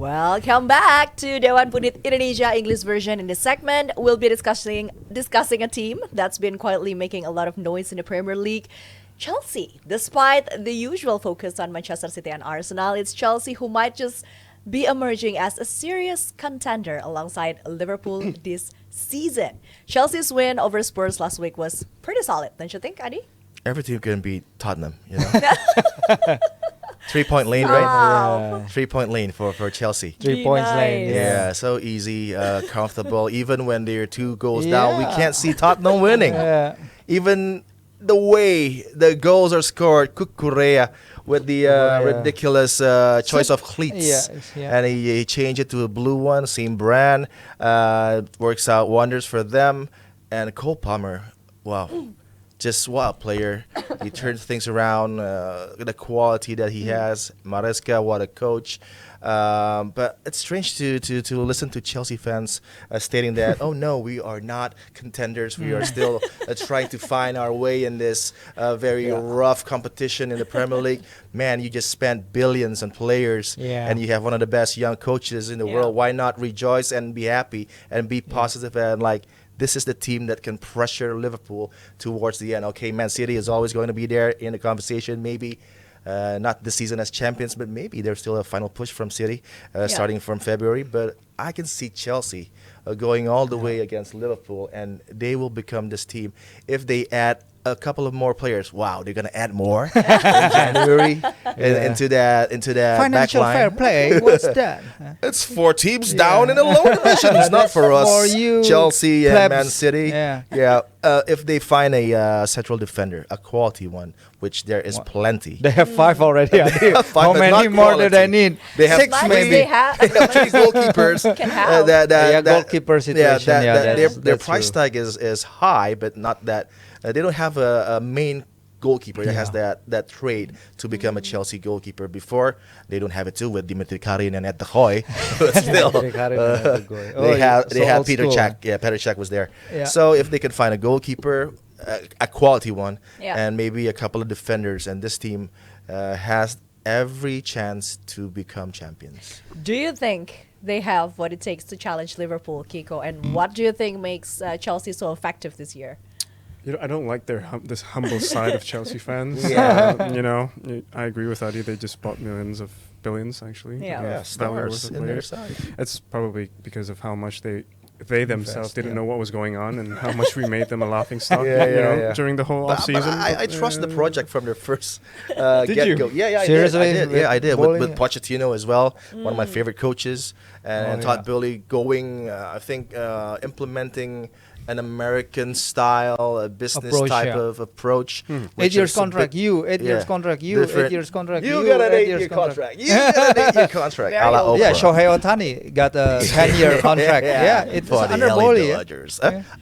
Welcome back to Dewan Pundit Indonesia English version. In this segment, we'll be discussing a team that's been quietly making a lot of noise in the Premier League. Chelsea. Despite the usual focus on Manchester City and Arsenal, it's Chelsea who might just be emerging as a serious contender alongside Liverpool this season. Chelsea's win over Spurs last week was pretty solid, don't you think, Adi? Every team can beat Tottenham, you know. 3-point lead, right? Wow. 3-point lead for Chelsea. 3 points lane. Yeah, so easy, comfortable. Even when they're 2 goals down, we can't see Tottenham winning. Even the way the goals are scored, Cucurella with the ridiculous choice of cleats. And he changed it to a blue one, same brand. Works out wonders for them. And Cole Palmer, wow. Just what a player. He turns things around, the quality that he has. Maresca, what a coach. But it's strange to listen to Chelsea fans stating that, oh no, we are not contenders. We are still trying to find our way in this very rough competition in the Premier League. Man, you just spent billions on players and you have one of the best young coaches in the world. Why not rejoice and be happy and be positive and this is the team that can pressure Liverpool towards the end. Okay, Man City is always going to be there in the conversation. Maybe not this season as champions, but maybe there's still a final push from City starting from February. But I can see Chelsea going all the way against Liverpool, and they will become this team if they add a couple of more players. Wow, they're gonna add more in January into that financial backline. fair play. What's that? It's 4 teams down in the lower division. It's not for us. For you, Chelsea and plebs. Man City. If they find a central defender, a quality one, which there is plenty. They have 5 already. How but many not more do quality. they need? They have 6 three. maybe. They have 3 goalkeepers. Can have. Goalkeeper situation. Their That's price true. tag is high, but not that. They don't have a main goalkeeper that has that trade to become a Chelsea goalkeeper. Before, they don't have it too with Dimitri Karin and Ed De Goy. But still, they had Peter Cech. Yeah, Peter Cech was there. So if they can find a goalkeeper, a quality one, and maybe a couple of defenders, and this team has every chance to become champions. Do you think they have what it takes to challenge Liverpool, Kiko? And what do you think makes Chelsea so effective this year? I don't like their this humble side of Chelsea fans. I agree with Adi. They just bought billions actually. Stars in their side. It's probably because of how much they themselves didn't know what was going on and how much we made them a laughing stock during the whole off season. I trust the project from their first Did get-go. you? Seriously? I did. With Pochettino as well, one of my favorite coaches, and Todd Boehly going, implementing an American style, a business type of approach. 8 years contract, 8 years contract, 8 years contract, you got an 8-year contract. You got an 8-year contract. Shohei Ohtani got a 10-year contract. It was under Boehly.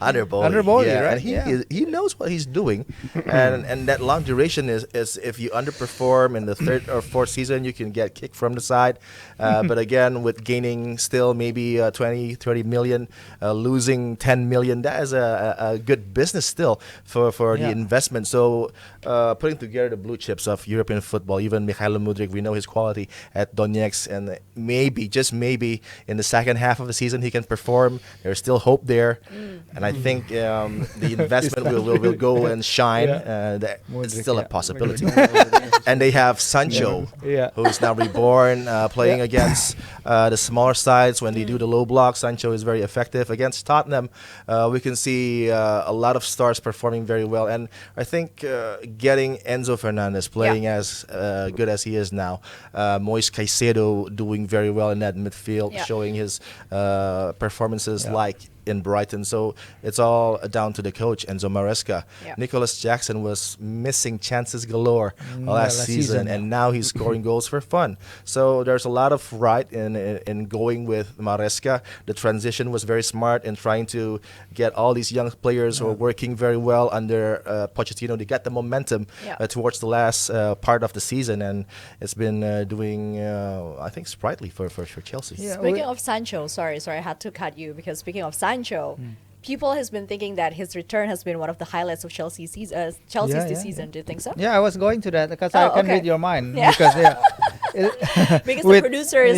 Under Boehly, right? And he knows what he's doing. and that long duration is if you underperform in the 3rd or 4th season, you can get kicked from the side. But again, with gaining still maybe 20, 30 million, losing 10 million, that is a good business still for the investment. So putting together the blue chips of European football, even Mikhailo Mudryk, we know his quality at Donetsk, and maybe, just maybe, in the second half of the season he can perform. There's still hope there, and I think the investment will go and shine. It's still a possibility. And they have Sancho, who's now reborn, playing against the smaller sides. When they do the low block, Sancho is very effective. Against Tottenham, we can see a lot of stars performing very well. And I think getting Enzo Fernandez playing as good as he is now, Moise Caicedo doing very well in that midfield, showing his performances like in Brighton. So it's all down to the coach, Enzo Maresca. Nicholas Jackson was missing chances galore last season, and now he's scoring goals for fun. So there's a lot of right in going with Maresca. The transition was very smart in trying to get all these young players who are working very well under Pochettino. They got the momentum towards the last part of the season, and it's been doing, I think, sprightly for Chelsea. Speaking of Sancho, sorry, I had to cut you, because speaking of Sancho, people has been thinking that his return has been one of the highlights of Chelsea's this season. Do you think so? Yeah, I was going to that because I can read your mind. Yeah. Because because the producer is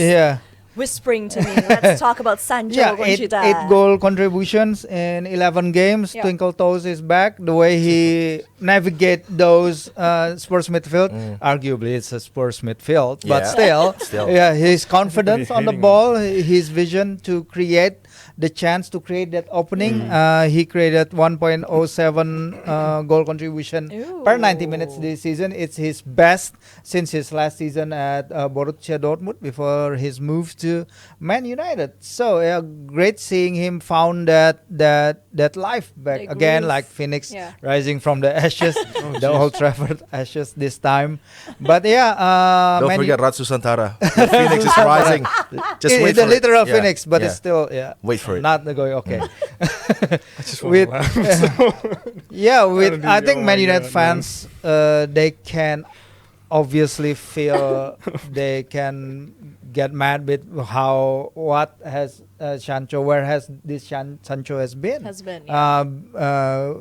whispering to me. Let's talk about Sancho. Yeah, eight goal contributions in 11 games. Yeah. Twinkle Toes is back. The way he navigate those Spurs midfield, arguably it's a Spurs midfield, but still, yeah, his confidence on the ball, his vision to create the chance to create that opening. He created 1.07 goal contribution per 90 minutes this season. It's his best since his last season at Borussia Dortmund before his move to Man United. So great seeing him found that life back again, like Phoenix rising from the ashes, the Old Trafford ashes this time. But don't forget Ratsu Santara. The Phoenix is rising. Just wait the for literal it. Phoenix, but it's still wait for it. Not going okay. I just want to laugh. I think Man United fans, they can obviously feel they can get mad with what has Sancho, where has this Sancho been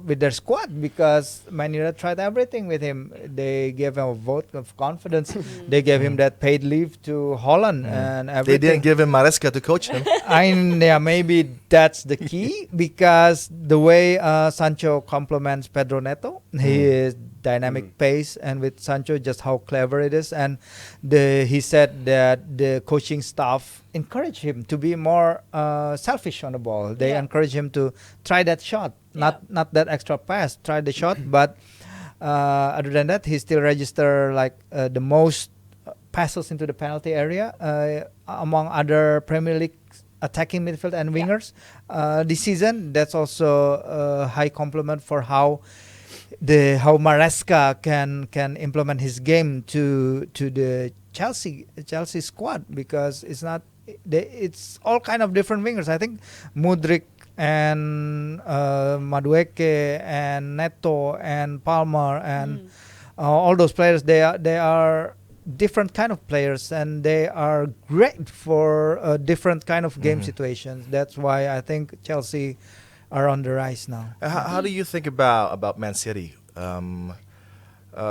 with their squad, because Man United tried everything with him. They gave him a vote of confidence. They gave him that paid leave to Holland and everything. They didn't give him Maresca to coach him. Maybe that's the key, because the way Sancho complements Pedro Neto, he is dynamic pace, and with Sancho, just how clever it is. And he said that the coaching staff encourage him to be more selfish on the ball. They encourage him to try that shot, not that extra pass, try the shot. But other than that, he still register like the most passes into the penalty area among other Premier League attacking midfield and wingers this season. That's also a high compliment for how Maresca can implement his game to the Chelsea squad, because it's all kind of different wingers. I think Mudryk and Madueke and Neto and Palmer and all those players, they are different kind of players, and they are great for different kind of game situations. That's why I think Chelsea are on the rise now. How do you think about Man City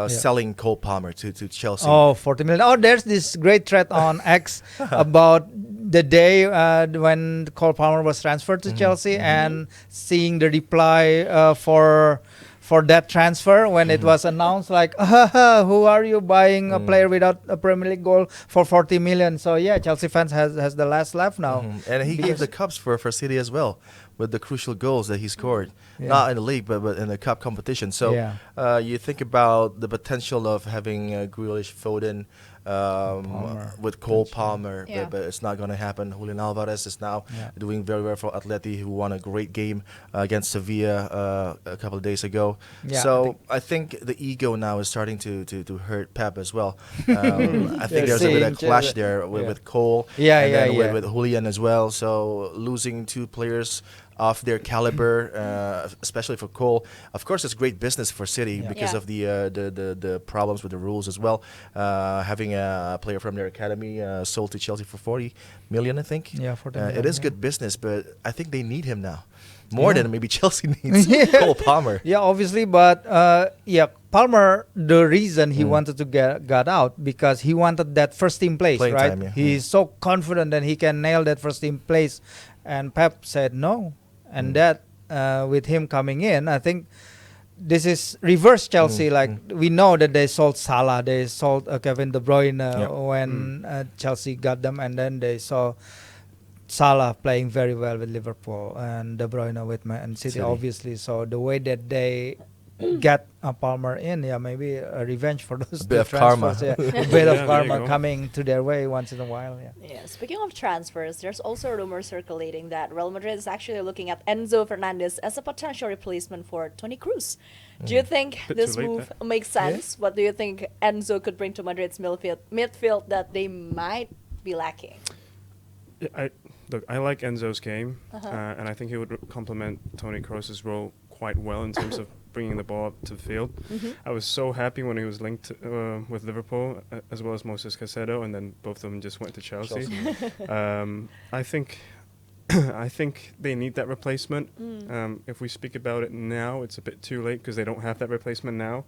selling Cole Palmer to Chelsea? 40 million. There's this great thread on X about the day when Cole Palmer was transferred to Chelsea, and seeing the reply for that transfer when it was announced, like, who are you buying a player without a Premier League goal for 40 million? So Chelsea fans has the last laugh now. And he gave the cups for City as well, with the crucial goals that he scored, not in the league but in the cup competition. So you think about the potential of having Grealish, Foden, with Cole Palmer, but it's not going to happen. Julian Alvarez is now doing very well for Atleti, who won a great game against Sevilla a couple of days ago. So I think the ego now is starting to hurt Pep as well. I think there's a bit of clash there with Cole, and then with Julian as well. So losing two players of their caliber, especially for Cole. Of course, it's great business for City because of the problems with the rules as well. Having a player from their academy sold to Chelsea for 40 million, I think. 40 million. It is good business, but I think they need him now. More than maybe Chelsea needs Cole Palmer. Yeah, obviously, but Palmer, the reason he wanted to get out, because he wanted that first team place, Playing right? time, He's so confident that he can nail that first team place, and Pep said no. And that with him coming in, I think this is reverse Chelsea. Like we know that they sold Salah, they sold Kevin De Bruyne when Chelsea got them, and then they saw Salah playing very well with Liverpool and De Bruyne with Man City, obviously. So the way that they get Palmer in, maybe a revenge for those a bit of karma. A bit of karma coming to their way once in a while. Speaking of transfers, there's also a rumor circulating that Real Madrid is actually looking at Enzo Fernandez as a potential replacement for Toni Kroos. Do you think this move makes sense? What do you think Enzo could bring to Madrid's midfield that they might be lacking? I like Enzo's game, and I think he would complement Toni Kroos' role quite well in terms of bringing the ball up to the field. I was so happy when he was linked with Liverpool, as well as Moses Caicedo, and then both of them just went to Chelsea. I think they need that replacement. If we speak about it now, it's a bit too late because they don't have that replacement now.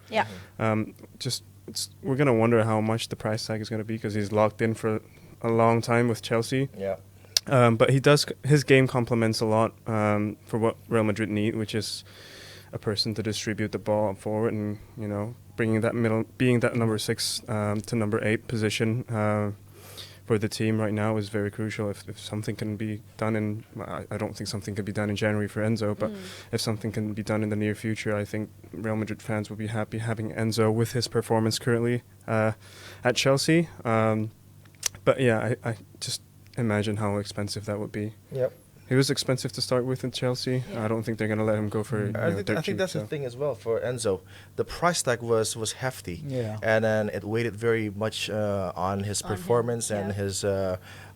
We're gonna wonder how much the price tag is gonna be, because he's locked in for a long time with Chelsea. Yeah. But his game complements a lot for what Real Madrid need, which is a person to distribute the ball forward and, being that number 6 to number 8 position for the team right now is very crucial. If something can be done I don't think something can be done in January for Enzo, but if something can be done in the near future, I think Real Madrid fans will be happy having Enzo with his performance currently at Chelsea. But yeah, I just imagine how expensive that would be. Yep. He was expensive to start with in Chelsea. Yeah. I don't think they're going to let him go for I think that's the thing as well for Enzo. The price tag was hefty, and then it weighted very much on his performance and his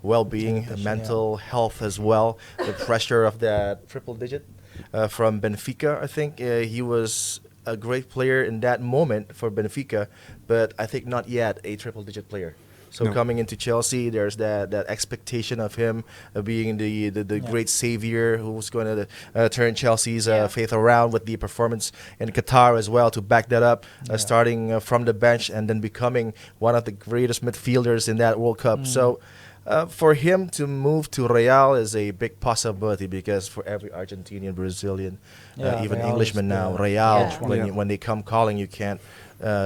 well-being, mental health as well. The pressure of that triple digit from Benfica. I think he was a great player in that moment for Benfica, but I think not yet a triple digit player. So coming into Chelsea, there's that expectation of him being the great savior who's going to turn Chelsea's faith around with the performance in Qatar as well to back that up, starting from the bench and then becoming one of the greatest midfielders in that World Cup. So for him to move to Real is a big possibility because for every Argentinian, Brazilian, even Real Englishman now, Real, when they come calling, you can't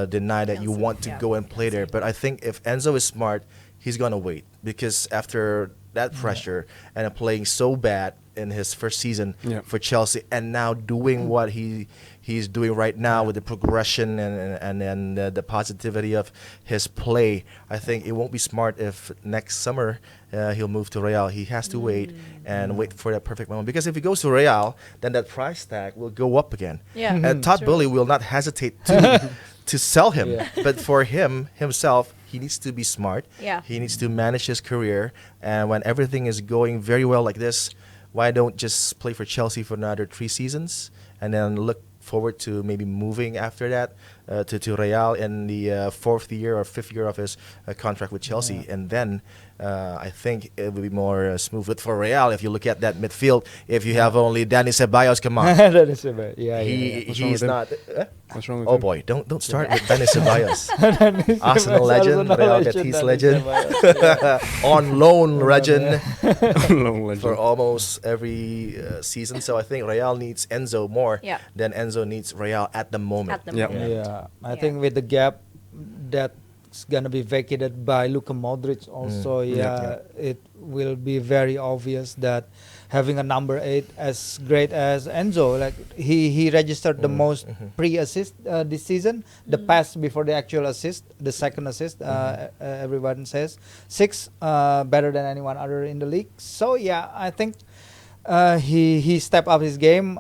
deny that you want to go and play there. But I think if Enzo is smart, he's going to wait because after that pressure and playing so bad in his first season for Chelsea and now doing what he's doing right now with the progression and the positivity of his play, I think it won't be smart if next summer he'll move to Real. He has to wait and wait for that perfect moment because if he goes to Real, then that price tag will go up again. And Todd Boehly will not hesitate to sell him. But for himself, he needs to be smart. He needs to manage his career. And when everything is going very well like this, why don't just play for Chelsea for another 3 seasons and then look forward to maybe moving after that to Real in the 4th year or 5th year of his contract with Chelsea. And then I think it will be more smooth. But for Real, if you look at that midfield, if you have only Dani Ceballos, come on. Dani Ceballos, he's not... What's wrong with Oh him? boy, don't start with Dani Ceballos. Arsenal legend, Real Betis legend, on loan legend for almost every season. So I think Real needs Enzo more than Enzo needs Real at the moment. I think with the gap that's gonna be vacated by Luka Modric also, it will be very obvious that having a number 8 as great as Enzo, like he registered the most pre-assist this season, the pass before the actual assist, the second assist, everyone says 6, better than anyone other in the league. So I think he stepped up his game,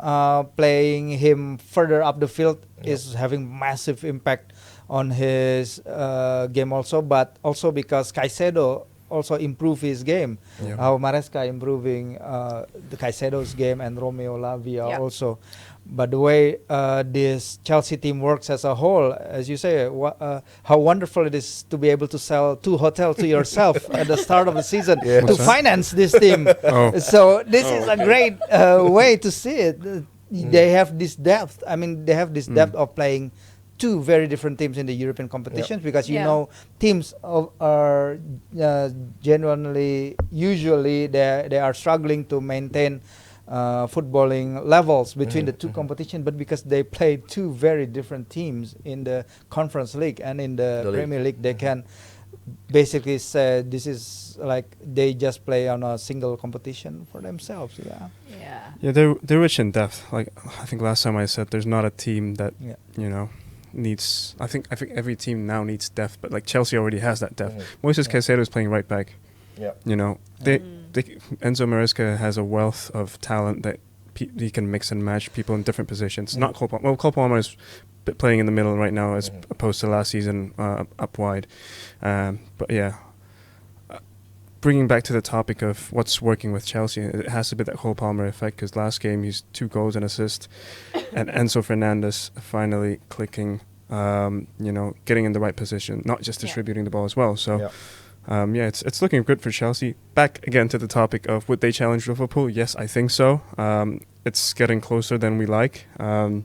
playing him further up the field is having massive impact on his game also, but also because Caicedo also improve his game. How Maresca improving the Caicedo's game and Romeo Lavia also. But the way this Chelsea team works as a whole, as you say, how wonderful it is to be able to sell 2 hotels to yourself at the start of the season to finance this team. So this is a great way to see it. They have this depth. I mean, they have this depth of playing 2 very different teams in the European competitions because teams are genuinely usually they are struggling to maintain footballing levels between the 2 competitions, but because they play 2 very different teams in the Conference League and in the Premier League, they can basically say this is like they just play on a single competition for themselves. They're rich in depth. Like I think last time I said, there's not a team that needs. I think every team now needs depth, but like Chelsea already has that depth. Moises Caicedo is playing right back. Enzo Maresca has a wealth of talent that he can mix and match people in different positions. Not Cole Palmer. Well, Cole Palmer is playing in the middle right now as opposed to last season up wide. But bringing back to the topic of what's working with Chelsea, it has to be that Cole Palmer effect because last game he's 2 goals and assist, and Enzo Fernandez finally clicking, getting in the right position, not just distributing the ball as well. So. It's looking good for Chelsea. Back again to the topic of would they challenge Liverpool? Yes, I think so. It's getting closer than we like, I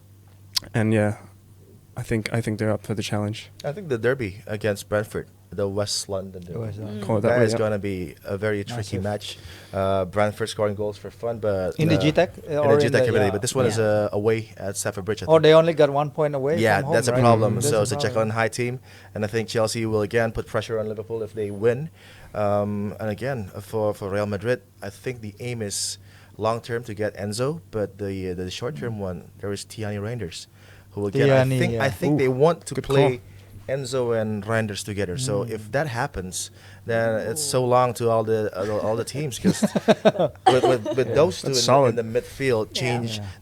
think they're up for the challenge. I think the derby against Brentford the West London derby. Call it That way, is going to be a very tricky match. Brentford scoring goals for fun, but in the GTEC in the GTEC community. But this one is away at Stamford Bridge. They only got 1 point away. Yeah, from home, that's a right? problem. So it's a Jekyll and Hyde team, and I think Chelsea will again put pressure on Liverpool if they win. And again, for Real Madrid, I think the aim is long term to get Enzo, but the short term one, there is Toni Reinders, who again I think they want to play Enzo and Reinders together. So if that happens, then it's so long to all the teams, because with those two in the midfield,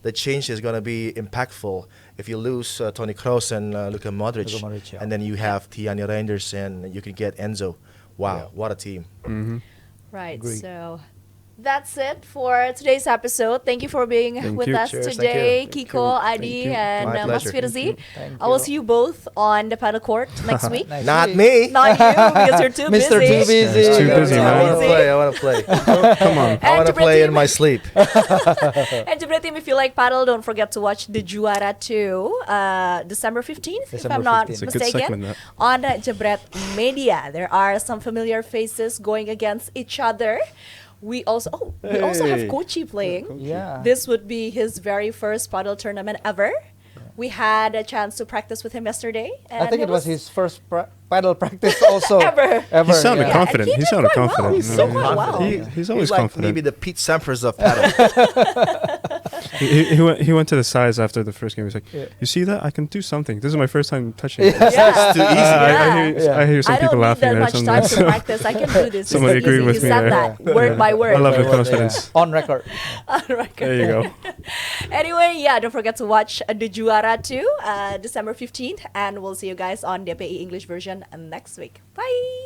the change is going to be impactful. If you lose Toni Kroos and Luka Modric, and then you have Toni Reinders and you can get Enzo. Wow, what a team. Right, Agreed. so that's it for today's episode. Thank you for being with us today, Kiko, Adi, and Mas Firzi. I will see you both on the paddle court next week. Not me. Not you, because you're too busy. Mr. Too busy. Too busy, man. I want to play. Come on. I want to play in my sleep. And Jebret team, if you like paddle, don't forget to watch the Juara 2, December 15th, if I'm not 15th. mistaken, on Jebret Media. There are some familiar faces going against each other. We also have Kochi playing. Yeah. This would be his very first paddle tournament ever. We had a chance to practice with him yesterday. And I think it was his first paddle practice also. Ever. He sounded confident. And he sounded did quite confident. well. He's so quite well. He's always like confident. maybe the Pete Sampras of paddle. he went to the sides after the first game. He's like, "You see that? I can do something. This is my first time touching it." It's too easy. I hear some I people don't need laughing that at much some time to practice. I can do this. Somebody It's agreed easy. with You me said there. that word by word. I love the confidence. On record. On record. There you go. Anyway, don't forget to watch the Juara 2, December 15th, and we'll see you guys on DPI English version next week. Bye.